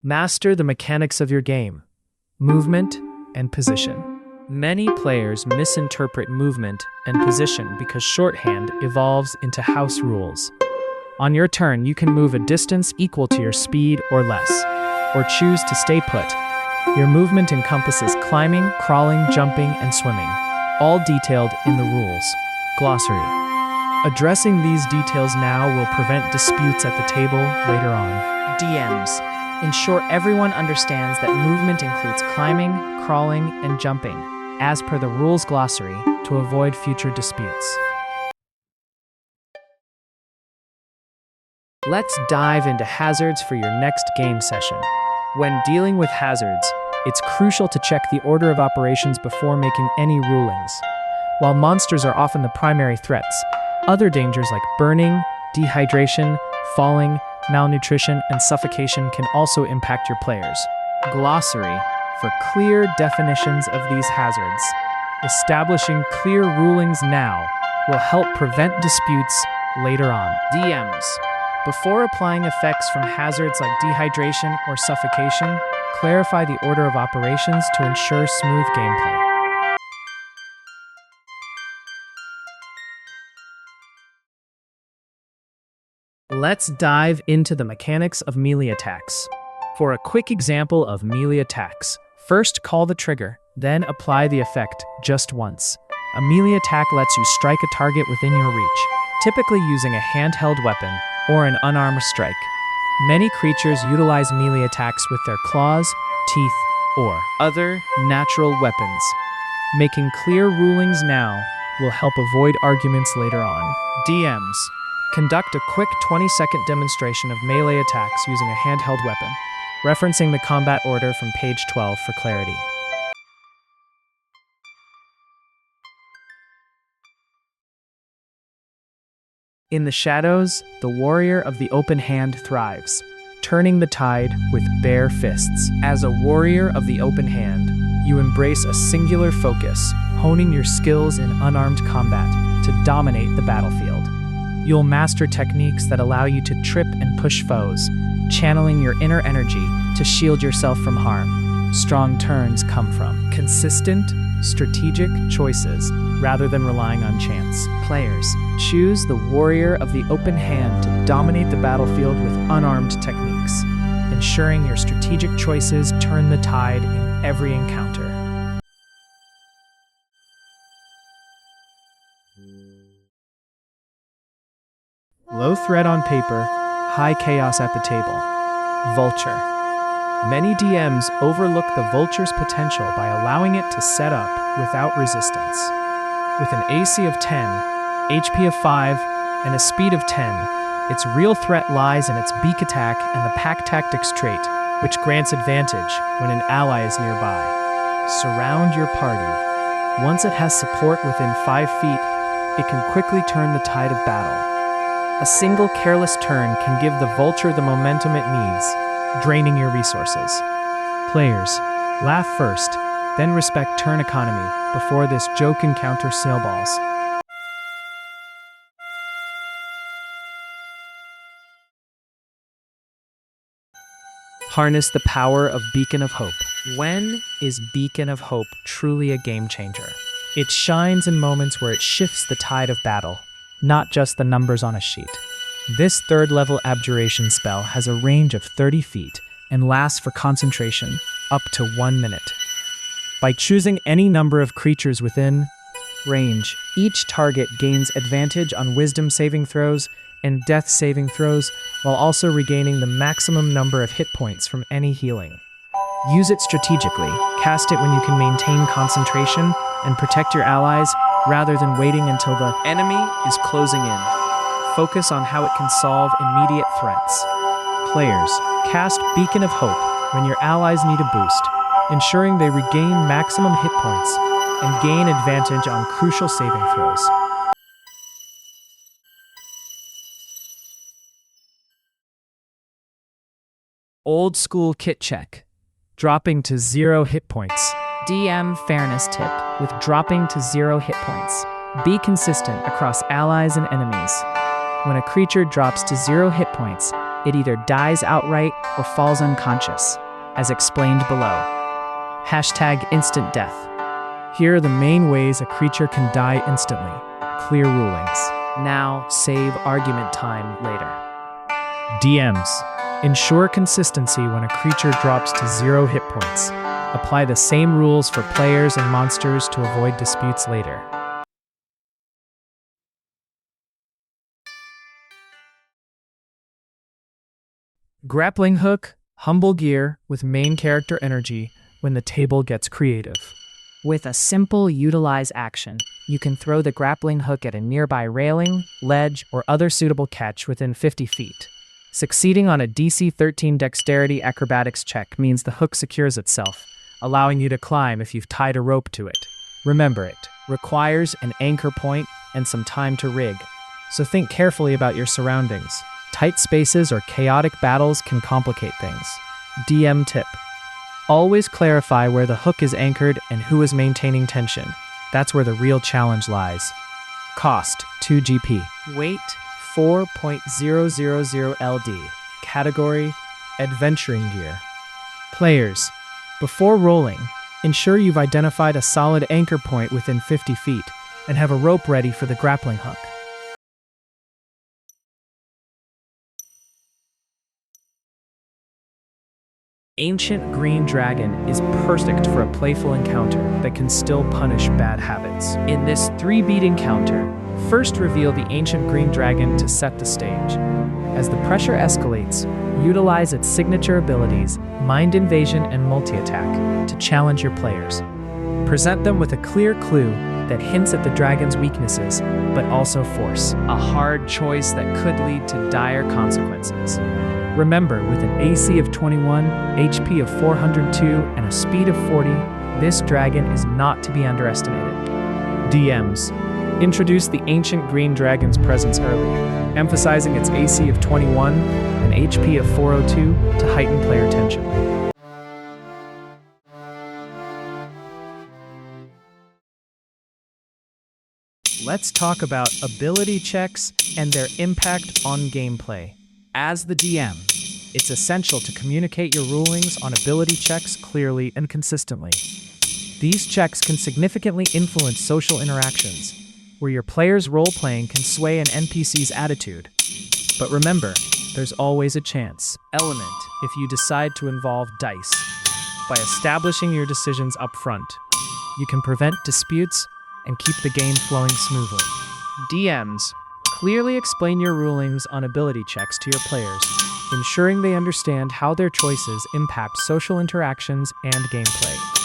Master the mechanics of your game, movement and position. Many players misinterpret movement and position because shorthand evolves into house rules. On your turn, you can move a distance equal to your speed or less, or choose to stay put. Your movement encompasses climbing, crawling, jumping, and swimming, all detailed in the rules. Glossary. Addressing these details now will prevent disputes at the table later on. DMs. Ensure everyone understands that movement includes climbing, crawling, and jumping, as per the rules glossary, to avoid future disputes. Let's dive into hazards for your next game session. When dealing with hazards, it's crucial to check the order of operations before making any rulings. While monsters are often the primary threats, other dangers like burning, dehydration, falling, malnutrition, and suffocation can also impact your players. Glossary for clear definitions of these hazards. Establishing clear rulings now will help prevent disputes later on. DMs. Before applying effects from hazards like dehydration or suffocation, clarify the order of operations to ensure smooth gameplay. Let's dive into the mechanics of melee attacks. For a quick example of melee attacks, first call the trigger, then apply the effect just once. A melee attack lets you strike a target within your reach, typically using a handheld weapon or an unarmed strike. Many creatures utilize melee attacks with their claws, teeth, or other natural weapons. Making clear rulings now will help avoid arguments later on. DMs. Conduct a quick 20-second demonstration of melee attacks using a handheld weapon, referencing the combat order from page 12 for clarity. In the shadows, the warrior of the open hand thrives, turning the tide with bare fists. As a warrior of the open hand, you embrace a singular focus, honing your skills in unarmed combat to dominate the battlefield. You'll master techniques that allow you to trip and push foes, channeling your inner energy to shield yourself from harm. Strong turns come from consistent, strategic choices rather than relying on chance. Players, choose the warrior of the open hand to dominate the battlefield with unarmed techniques, ensuring your strategic choices turn the tide in every encounter. Low threat on paper, high chaos at the table. Vulture. Many DMs overlook the vulture's potential by allowing it to set up without resistance. With an AC of 10, HP of 5, and a speed of 10, its real threat lies in its beak attack and the pack tactics trait, which grants advantage when an ally is nearby. Surround your party. Once it has support within 5 feet, it can quickly turn the tide of battle. A single careless turn can give the vulture the momentum it needs, draining your resources. Players, laugh first, then respect turn economy before this joke encounter snowballs. Harness the power of Beacon of Hope. When is Beacon of Hope truly a game changer? It shines in moments where it shifts the tide of battle, not just the numbers on a sheet. This third-level abjuration spell has a range of 30 feet and lasts for concentration up to 1 minute. By choosing any number of creatures within range, each target gains advantage on wisdom saving throws and death saving throws, while also regaining the maximum number of hit points from any healing. Use it strategically, cast it when you can maintain concentration, and protect your allies rather than waiting until the enemy is closing in. Focus on how it can solve immediate threats. Players, cast Beacon of Hope when your allies need a boost, ensuring they regain maximum hit points and gain advantage on crucial saving throws. Old school kit check. Dropping to 0 hit points. DM fairness tip. With dropping to 0 hit points, be consistent across allies and enemies. When a creature drops to 0 hit points, it either dies outright or falls unconscious, as explained below. #instant death. Here are the main ways a creature can die instantly. Clear rulings. Now, save argument time later. DMs. Ensure consistency when a creature drops to 0 hit points. Apply the same rules for players and monsters to avoid disputes later. Grappling hook, humble gear with main character energy when the table gets creative. With a simple utilize action, you can throw the grappling hook at a nearby railing, ledge, or other suitable catch within 50 feet. Succeeding on a DC 13 Dexterity Acrobatics check means the hook secures itself, allowing you to climb if you've tied a rope to it. Remember, it requires an anchor point and some time to rig, so think carefully about your surroundings. Tight spaces or chaotic battles can complicate things. DM tip. Always clarify where the hook is anchored and who is maintaining tension. That's where the real challenge lies. Cost, 2 GP. Weight, 4.000 LD. Category, Adventuring Gear. Players, before rolling, ensure you've identified a solid anchor point within 50 feet and have a rope ready for the grappling hook. Ancient Green Dragon is perfect for a playful encounter that can still punish bad habits. In this 3-beat encounter, first reveal the Ancient Green Dragon to set the stage. As the pressure escalates, utilize its signature abilities, Mind Invasion and Multi-Attack, to challenge your players. Present them with a clear clue that hints at the dragon's weaknesses, but also force, a hard choice that could lead to dire consequences. Remember, with an AC of 21, HP of 402, and a speed of 40, this dragon is not to be underestimated. DMs. Introduce the Ancient Green Dragon's presence early, emphasizing its AC of 21 and HP of 402 to heighten player tension. Let's talk about ability checks and their impact on gameplay. As the DM, it's essential to communicate your rulings on ability checks clearly and consistently. These checks can significantly influence social interactions, where your players' role-playing can sway an NPC's attitude. But remember, there's always a chance element if you decide to involve dice. By establishing your decisions up front, you can prevent disputes and keep the game flowing smoothly. DMs, clearly explain your rulings on ability checks to your players, ensuring they understand how their choices impact social interactions and gameplay.